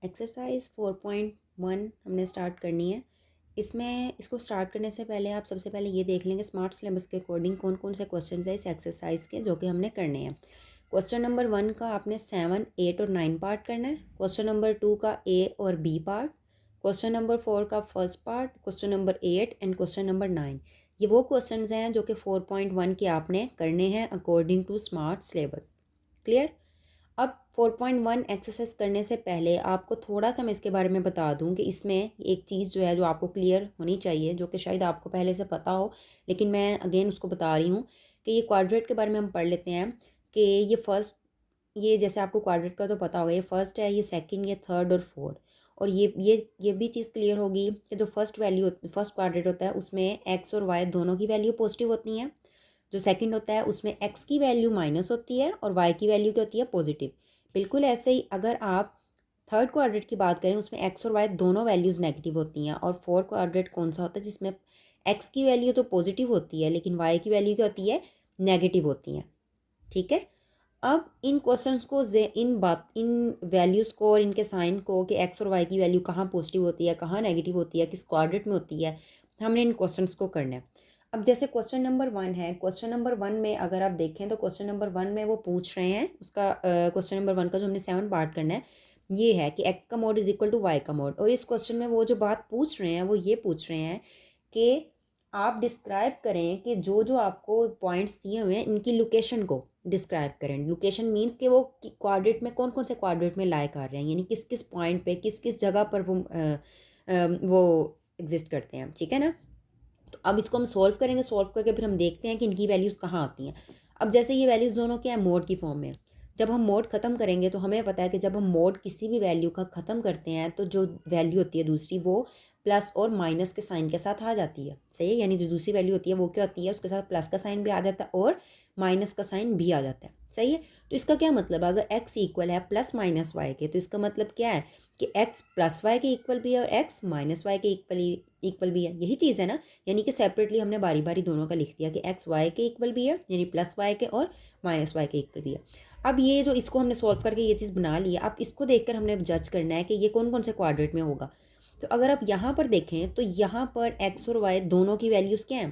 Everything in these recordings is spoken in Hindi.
एक्सरसाइज 4.1 हमने स्टार्ट करनी है। इसमें इसको स्टार्ट करने से पहले आप सबसे पहले ये देख लेंगे स्मार्ट सिलेबस के अकॉर्डिंग कौन कौन से क्वेश्चन है इस एक्सरसाइज के जो कि हमने करने हैं। क्वेश्चन नंबर 1 का आपने 7, 8 और 9 पार्ट करना है। क्वेश्चन नंबर 2 का ए और बी पार्ट, क्वेश्चन नंबर 4 का first part, question number 8 and question number 9। ये वो क्वेश्चन हैं जो कि 4.1 के आपने करने हैं according to smart syllabus. Clear. अब 4.1 एक्सरसाइज करने से पहले आपको थोड़ा सा मैं इसके बारे में बता दूं कि इसमें एक चीज़ जो है जो आपको क्लियर होनी चाहिए, जो कि शायद आपको पहले से पता हो लेकिन मैं अगेन उसको बता रही हूँ कि ये क्वाड्रेट के बारे में हम पढ़ लेते हैं कि ये फर्स्ट, ये जैसे आपको क्वाड्रेट का तो पता होगा, ये फर्स्ट है, ये सेकंड, ये थर्ड और फोर्थ। और ये भी चीज़ क्लियर होगी कि जो फर्स्ट क्वाड्रेट होता है उसमें एक्स और वाई दोनों की वैल्यू पॉजिटिव होती हैं। जो सेकंड होता है उसमें एक्स की वैल्यू माइनस होती है और वाई की वैल्यू क्या होती है, पॉजिटिव। बिल्कुल ऐसे ही अगर आप थर्ड क्वाड्रेट की बात करें उसमें एक्स और वाई दोनों वैल्यूज़ नेगेटिव होती हैं। और फोर्थ क्वाड्रेट कौन सा होता है जिसमें एक्स की वैल्यू तो पॉजिटिव होती है लेकिन वाई की वैल्यू क्या होती है, नेगेटिव होती है। ठीक है। अब इन क्वेश्चंस को इन वैल्यूज़ को और इनके साइन को कि एक्स और वाई की वैल्यू कहाँ पॉजिटिव होती है, कहाँ नेगेटिव होती है, किस क्वाड्रेट में होती है, हमने इन क्वेश्चंस को करना है। अब जैसे क्वेश्चन नंबर 1 है, क्वेश्चन नंबर 1 में अगर आप देखें तो क्वेश्चन नंबर 1 में वो पूछ रहे हैं उसका क्वेश्चन नंबर 1 का जो हमने 7 पार्ट करना है ये है कि एक्स का mod is equal to y का मोड। और इस क्वेश्चन में वो जो बात पूछ रहे हैं वो ये पूछ रहे हैं कि आप डिस्क्राइब करें कि जो जो आपको पॉइंट्स दिए हुए हैं इनकी लोकेशन को डिस्क्राइब करें। लोकेशन मीन्स कि वो क्वाड्रेट में कौन कौन से क्वाड्रेट में लाई कर रहे हैं, यानी किस किस पॉइंट पे किस किस जगह पर वो एग्जिस्ट करते हैं। ठीक है ना। तो अब इसको हम सॉल्व करेंगे, सॉल्व करके फिर हम देखते हैं कि इनकी वैल्यूज़ कहाँ आती हैं। अब जैसे ये वैल्यूज़ दोनों क्या है, मोड की फॉर्म में। जब हम मोड ख़त्म करेंगे तो हमें पता है कि जब हम मोड किसी भी वैल्यू का ख़त्म करते हैं तो जो वैल्यू होती है दूसरी वो प्लस और माइनस के साइन के साथ आ जाती है। सही है। यानी जो दूसरी वैल्यू होती है वो क्या होती है, उसके साथ प्लस का साइन भी आ जाता है और माइनस का साइन भी आ जाता है। सही है। तो इसका क्या मतलब है, अगर एक्स इक्वल है प्लस माइनस वाई के तो इसका मतलब क्या है कि एक्स प्लस वाई के इक्वल भी है और एक्स माइनस वाई के इक्वल भी है। यही चीज़ है ना। यानी कि सेपरेटली हमने बारी बारी दोनों का लिख दिया कि एक्स वाई के इक्वल भी है यानी प्लस वाई के और माइनस वाई के इक्वल भी है। अब ये जो इसको हमने सॉल्व करके ये चीज़ बना ली है, अब इसको देखकर हमने जज करना है कि ये कौन कौन से क्वाड्रेट में होगा। तो अगर आप यहाँ पर देखें तो यहाँ पर एक्स और वाई दोनों की वैल्यूज़ क्या है,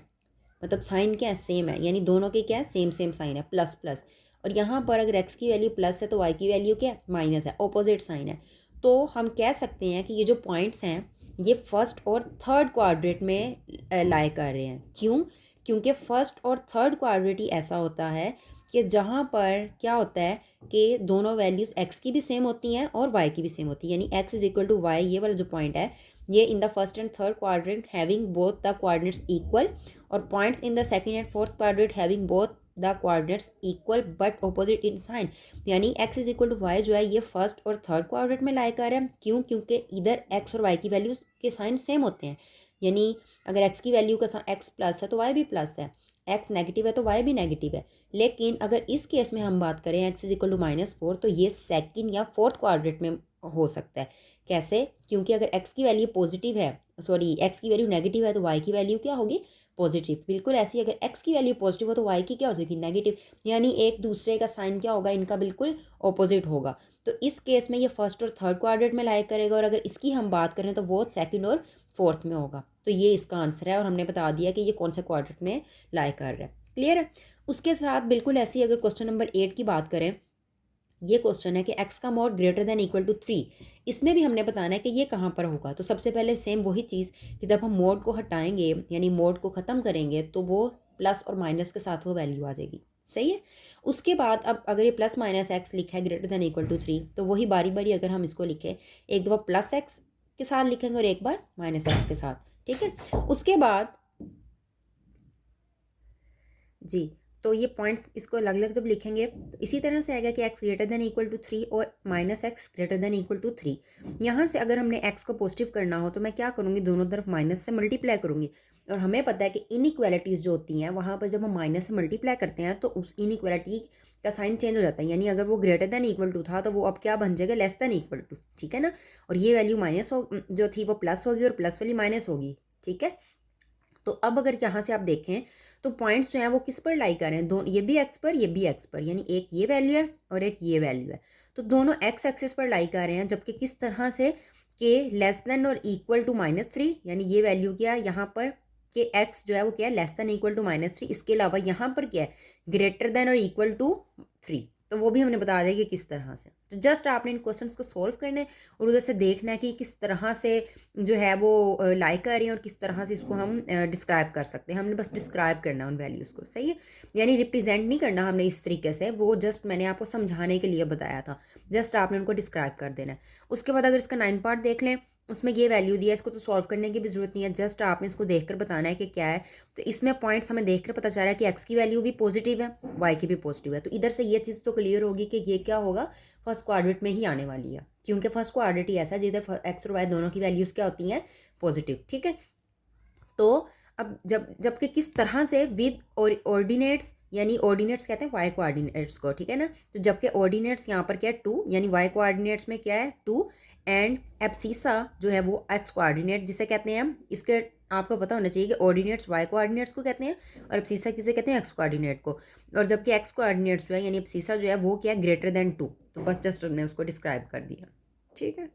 मतलब साइन क्या है, सेम है। यानी दोनों के क्या है, सेम सेम साइन है, प्लस प्लस। और यहाँ पर अगर एक्स की वैल्यू प्लस है तो वाई की वैल्यू क्या है, माइनस है, ऑपोजिट साइन है। तो हम कह सकते हैं कि ये जो पॉइंट्स हैं ये फर्स्ट और थर्ड क्वाड्रेट में लाई कर रहे हैं। क्यों? क्योंकि फर्स्ट और थर्ड क्वाड्रेट ही ऐसा होता है कि जहाँ पर क्या होता है कि दोनों वैल्यूज़ एक्स की भी सेम होती हैं और वाई की भी सेम होती है। यानी X is equal to Y, ये वाला जो पॉइंट है ये in the first and third quadrant having both the coordinates equal, और points in the second and fourth quadrant having both the coordinates equal but opposite in sign. यानी X is equal to Y जो है ये फर्स्ट और थर्ड क्वाड्रेंट में लाई कर रहा है। क्यों? क्योंकि इधर एक्स और वाई की वैल्यूज के साइन सेम होते हैं। यानी अगर एक्स की वैल्यू का एक्स प्लस है तो वाई भी प्लस है, एक्स नेगेटिव है तो वाई भी नेगेटिव है। लेकिन अगर इस केस में हम बात करें एक्स इज इक्वल टू -4 तो ये सेकंड या फोर्थ क्वाड्रेंट में हो सकता है। कैसे? क्योंकि अगर एक्स की वैल्यू पॉजिटिव है, सॉरी एक्स की वैल्यू नेगेटिव है तो वाई की वैल्यू क्या होगी, पॉजिटिव। बिल्कुल ऐसी अगर एक्स की वैल्यू पॉजिटिव हो तो वाई की क्या हो जाएगी, नेगेटिव। यानी एक दूसरे का साइन क्या होगा, इनका बिल्कुल ऑपोजिट होगा। तो इस केस में ये फर्स्ट और थर्ड क्वाड्रेंट में लाई करेगा और अगर इसकी हम बात करें तो वो सेकंड और फोर्थ में होगा। तो ये इसका आंसर है और हमने बता दिया कि ये कौन सा क्वाड्रेंट में लाई कर रहा है। क्लियर है। उसके साथ बिल्कुल ऐसी अगर क्वेश्चन नंबर 8 की बात करें, ये क्वेश्चन है कि एक्स का mod greater than equal to 3। इसमें भी हमने बताना है कि ये कहाँ पर होगा। तो सबसे पहले सेम वही चीज़ कि जब हम मोड को हटाएंगे यानी मोड को ख़त्म करेंगे तो वो प्लस और माइनस के साथ वो वैल्यू आ जाएगी। सही है। उसके बाद अब अगर ये प्लस माइनस एक्स लिखा है ग्रेटर देन इक्वल टू 3 तो वही बारी बारी अगर हम इसको लिखें, एक दफ़ा प्लस एक्स के साथ लिखेंगे और एक बार माइनस एक्स के साथ। ठीक है। उसके बाद जी, तो ये पॉइंट्स इसको अलग अलग जब लिखेंगे तो इसी तरह से आएगा कि x greater than equal to 3 और minus x greater than equal to 3। यहाँ से अगर हमने x को पॉजिटिव करना हो तो मैं क्या करूँगी, दोनों तरफ माइनस से मल्टीप्लाई करूँगी। और हमें पता है कि इनइक्वालिटीज़ जो होती हैं वहाँ पर जब हम माइनस से मल्टीप्लाई करते हैं तो उस इनइक्वालिटी का साइन चेंज हो जाता है। यानी अगर वो ग्रेटर देन इक्वल टू था तो वो अब क्या बन जाएगा, लेस देन इक्वल टू। ठीक है ना। और ये वैल्यू माइनस हो जो थी वो प्लस होगी और प्लस वाली माइनस होगी। ठीक है। तो अब अगर यहाँ से आप देखें तो पॉइंट्स जो हैं वो किस पर लाई कर रहे हैं, दोनों, ये भी एक्स पर ये भी एक्स पर, यानी एक ये वैल्यू है और एक ये वैल्यू है। तो दोनों एक्स एक्सिस पर लाई कर रहे हैं, जबकि किस तरह से के लेस देन और इक्वल टू -3, यानी ये वैल्यू क्या है यहाँ पर कि एक्स जो है वो क्या है लेस देन इक्वल टू -3, इसके अलावा यहाँ पर क्या है ग्रेटर देन और इक्वल टू 3, तो वो भी हमने बता दिया कि किस तरह से। तो जस्ट आपने इन क्वेश्चंस को सॉल्व करना है और उधर से देखना है कि किस तरह से जो है वो लाइक कर रही हैं और किस तरह से इसको हम डिस्क्राइब कर सकते हैं। हमने बस डिस्क्राइब करना है उन वैल्यूज़ को, सही है, यानी रिप्रेजेंट नहीं करना हमने इस तरीके से, वो जस्ट मैंने आपको समझाने के लिए बताया था, जस्ट आपने उनको डिस्क्राइब कर देना है। उसके बाद अगर इसका 9 पार्ट देख लें, उसमें ये वैल्यू दिया है, इसको तो सॉल्व करने की भी ज़रूरत नहीं है, जस्ट आपने इसको देखकर बताना है कि क्या है। तो इसमें पॉइंट्स हमें देखकर पता चल रहा है कि एक्स की वैल्यू भी पॉजिटिव है, वाई की भी पॉजिटिव है, तो इधर से ये चीज़ तो क्लियर होगी कि ये क्या होगा, फर्स्ट क्वाड्रेंट में ही आने वाली है, क्योंकि फर्स्ट क्वाड्रेंट ही ऐसा है जिधर एक्स और वाई दोनों की वैल्यूज़ क्या होती हैं, पॉजिटिव, ठीक है। तो अब जबकि किस तरह से विद और ऑर्डिनेट्स, यानी ऑर्डिनेट्स कहते हैं वाई कोऑर्डिनेट्स को, ठीक है ना। तो जबकि ऑर्डिनेट्स यहाँ पर क्या है 2, यानी वाई कोऑर्डिनेट्स में क्या है 2, एंड एब्सिसा जो है वो एक्स कोऑर्डिनेट जिसे कहते हैं हम, इसके आपको पता होना चाहिए कि ऑर्डिनेट्स वाई कोऑर्डिनेट्स को कहते हैं और एब्सिसा किसे कहते हैं, एक्स कोऑर्डिनेट को। और जबकि एक्स कोऑर्डिनेट्स जो है यानी एब्सिसा जो है वो क्या है ग्रेटर देन 2, तो बस जस्ट हमने उसको डिस्क्राइब कर दिया, ठीक है।